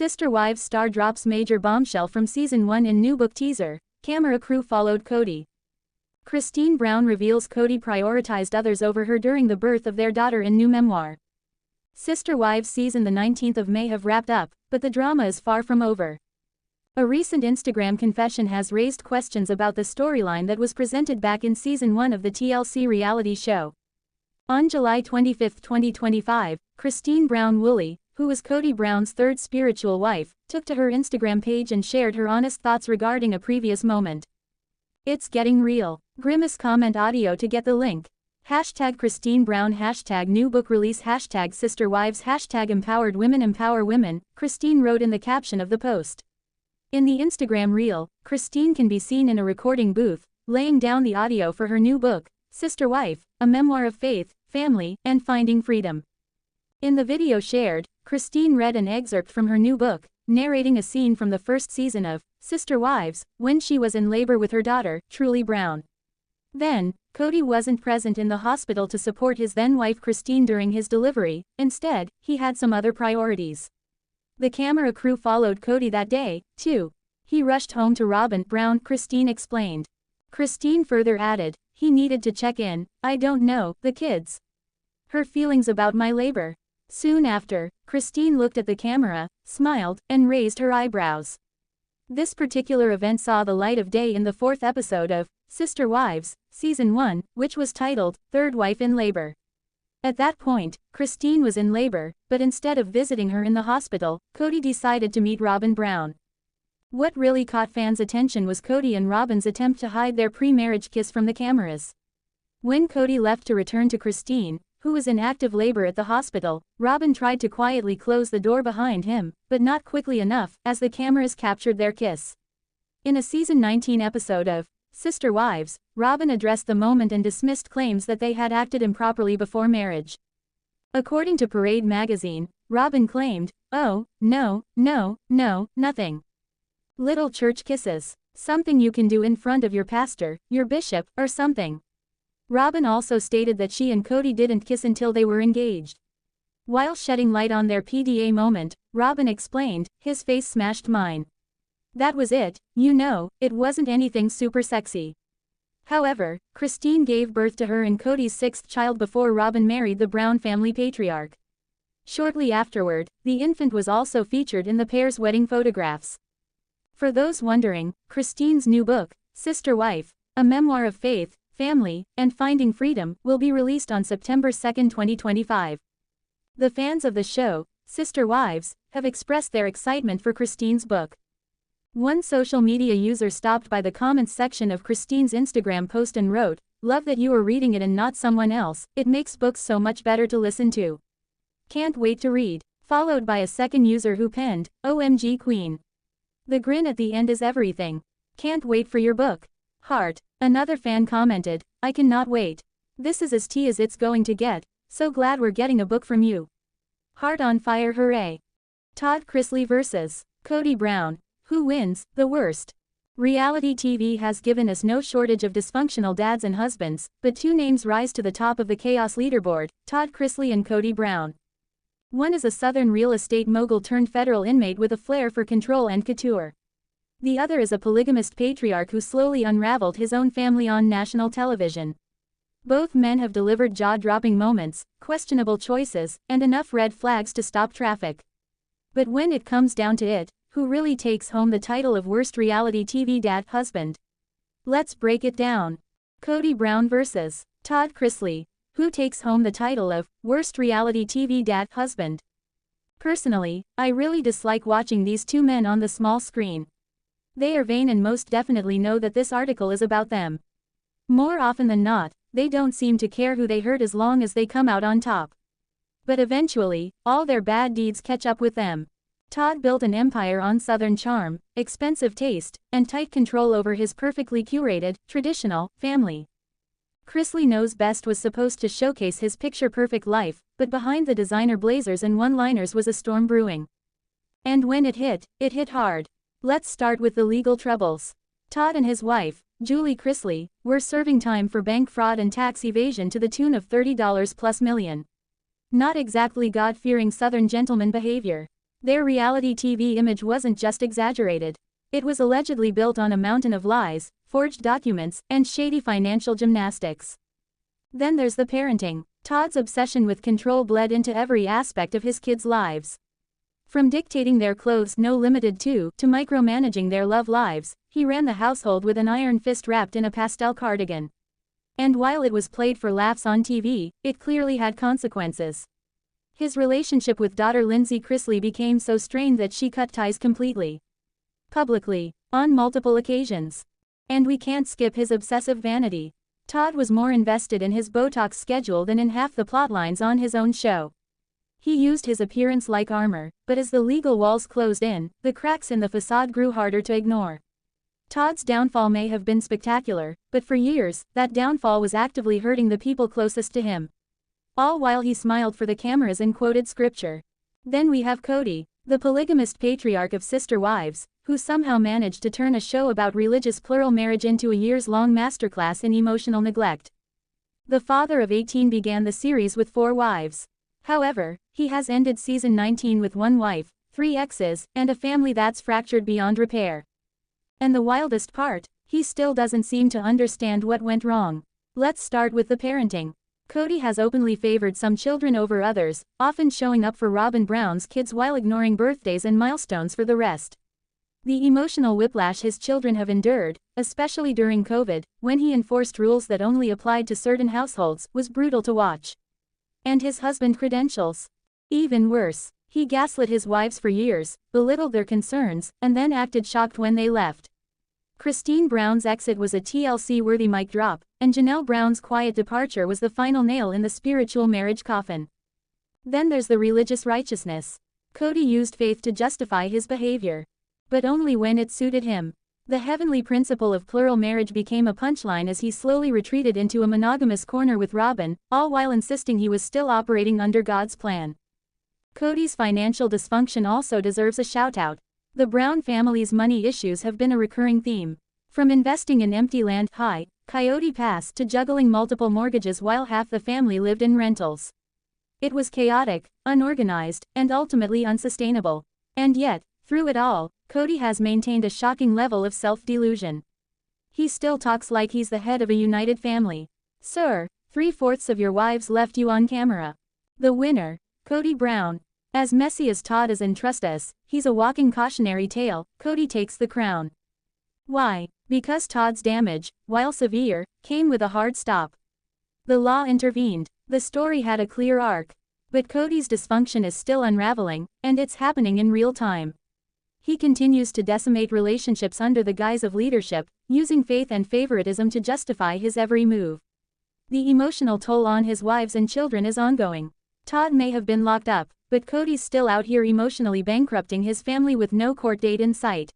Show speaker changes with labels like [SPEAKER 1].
[SPEAKER 1] Sister Wives star drops major bombshell from Season 1 in new book teaser. Camera crew followed Kody. Robyn Brown reveals Kody prioritized others over her during the birth of their daughter in new memoir. Sister Wives season the 19th of May have wrapped up, but the drama is far from over. A recent Instagram confession has raised questions about the storyline that was presented back in Season 1 of the TLC reality show. On July 25, 2025, Robyn Brown Woolley, who was Kody Brown's third spiritual wife, took to her Instagram page and shared her honest thoughts regarding a previous moment. "It's getting real." Grimace comment audio to get the link. Hashtag Robyn Brown, hashtag new book release, hashtag sister wives, hashtag empowered women empower women, Robyn wrote in the caption of the post. In the Instagram reel, Robyn can be seen in a recording booth, laying down the audio for her new book, Sister Wife, a memoir of faith, family, and finding freedom. In the video shared, Robyn read an excerpt from her new book, narrating a scene from the first season of Sister Wives, when she was in labor with her daughter, Truly Brown. Then, Kody wasn't present in the hospital to support his then-wife Robyn during his delivery. Instead, he had some other priorities. The camera crew followed Kody that day, too. He rushed home to Robyn Brown, Robyn explained. Robyn further added, "He needed to check in, I don't know, the kids. Her feelings about my labor." Soon after, Robyn looked at the camera, smiled, and raised her eyebrows. This particular event saw the light of day in the 4th episode of Sister Wives, Season 1, which was titled, Third Wife in Labor. At that point, Robyn was in labor, but instead of visiting her in the hospital, Kody decided to meet Robyn Brown. What really caught fans' attention was Kody and Robyn's attempt to hide their pre-marriage kiss from the cameras. When Kody left to return to Robyn, who was in active labor at the hospital, Robyn tried to quietly close the door behind him, but not quickly enough, as the cameras captured their kiss. In a Season 19 episode of Sister Wives, Robyn addressed the moment and dismissed claims that they had acted improperly before marriage. According to Parade magazine, Robyn claimed, "Oh, no, nothing. Little church kisses. Something you can do in front of your pastor, your bishop, or something." Robyn also stated that she and Kody didn't kiss until they were engaged. While shedding light on their PDA moment, Robyn explained, "His face smashed mine. That was it, you know, it wasn't anything super sexy." However, Robyn gave birth to her and Kody's 6th child before Robyn married the Brown family patriarch. Shortly afterward, the infant was also featured in the pair's wedding photographs. For those wondering, Robyn's new book, Sister Wife, a memoir of faith, family, and finding freedom, will be released on September 2, 2025. The fans of the show, Sister Wives, have expressed their excitement for Robyn's book. One social media user stopped by the comments section of Robyn's Instagram post and wrote, "Love that you are reading it and not someone else, it makes books so much better to listen to. Can't wait to read." Followed by a second user who penned, "OMG Queen. The grin at the end is everything. Can't wait for your book. Heart." Another fan commented, "I cannot wait. This is as tea as it's going to get, so glad we're getting a book from you. Heart on fire, hooray." Todd Chrisley vs. Kody Brown. Who wins, the worst? Reality TV has given us no shortage of dysfunctional dads and husbands, but two names rise to the top of the chaos leaderboard, Todd Chrisley and Kody Brown. One is a Southern real estate mogul turned federal inmate with a flair for control and couture. The other is a polygamist patriarch who slowly unraveled his own family on national television. Both men have delivered jaw-dropping moments, questionable choices, and enough red flags to stop traffic. But when it comes down to it, who really takes home the title of worst reality TV dad husband? Let's break it down. Kody Brown vs. Todd Chrisley. Who takes home the title of worst reality TV dad husband? Personally, I really dislike watching these two men on the small screen. They are vain and most definitely know that this article is about them. More often than not, they don't seem to care who they hurt as long as they come out on top. But eventually, all their bad deeds catch up with them. Todd built an empire on Southern charm, expensive taste, and tight control over his perfectly curated, traditional, family. Chrisley knows best was supposed to showcase his picture-perfect life, but behind the designer blazers and one-liners was a storm brewing. And when it hit hard. Let's start with the legal troubles. Todd and his wife, Julie Chrisley, were serving time for bank fraud and tax evasion to the tune of $30+ million. Not exactly God-fearing Southern gentleman behavior. Their reality TV image wasn't just exaggerated. It was allegedly built on a mountain of lies, forged documents, and shady financial gymnastics. Then there's the parenting. Todd's obsession with control bled into every aspect of his kids' lives. From dictating their clothes, no limited to micromanaging their love lives, he ran the household with an iron fist wrapped in a pastel cardigan. And while it was played for laughs on TV, it clearly had consequences. His relationship with daughter Lindsay Chrisley became so strained that she cut ties completely. Publicly, on multiple occasions. And we can't skip his obsessive vanity. Todd was more invested in his Botox schedule than in half the plotlines on his own show. He used his appearance like armor, but as the legal walls closed in, the cracks in the facade grew harder to ignore. Todd's downfall may have been spectacular, but for years, that downfall was actively hurting the people closest to him. All while he smiled for the cameras and quoted scripture. Then we have Kody, the polygamist patriarch of sister wives, who somehow managed to turn a show about religious plural marriage into a years-long masterclass in emotional neglect. The father of 18 began the series with 4 wives. However, he has ended season 19 with 1 wife, 3 exes, and a family that's fractured beyond repair. And the wildest part, he still doesn't seem to understand what went wrong. Let's start with the parenting. Kody has openly favored some children over others, often showing up for Robyn Brown's kids while ignoring birthdays and milestones for the rest. The emotional whiplash his children have endured, especially during COVID, when he enforced rules that only applied to certain households, was brutal to watch. And his husband credentials? Even worse, he gaslit his wives for years, belittled their concerns, and then acted shocked when they left. Christine Brown's exit was a TLC-worthy mic drop, and Janelle Brown's quiet departure was the final nail in the spiritual marriage coffin. Then there's the religious righteousness. Kody used faith to justify his behavior. But only when it suited him. The heavenly principle of plural marriage became a punchline as he slowly retreated into a monogamous corner with Robyn, all while insisting he was still operating under God's plan. Kody's financial dysfunction also deserves a shout-out. The Brown family's money issues have been a recurring theme. From investing in empty land, Coyote Pass, to juggling multiple mortgages while half the family lived in rentals. It was chaotic, unorganized, and ultimately unsustainable. And yet, through it all, Kody has maintained a shocking level of self-delusion. He still talks like he's the head of a united family. Sir, 3/4 of your wives left you on camera. The winner, Kody Brown. As messy as Todd is, and trust us, he's a walking cautionary tale, Kody takes the crown. Why? Because Todd's damage, while severe, came with a hard stop. The law intervened. The story had a clear arc. But Kody's dysfunction is still unraveling, and it's happening in real time. He continues to decimate relationships under the guise of leadership, using faith and favoritism to justify his every move. The emotional toll on his wives and children is ongoing. Todd may have been locked up, but Kody's still out here emotionally bankrupting his family with no court date in sight.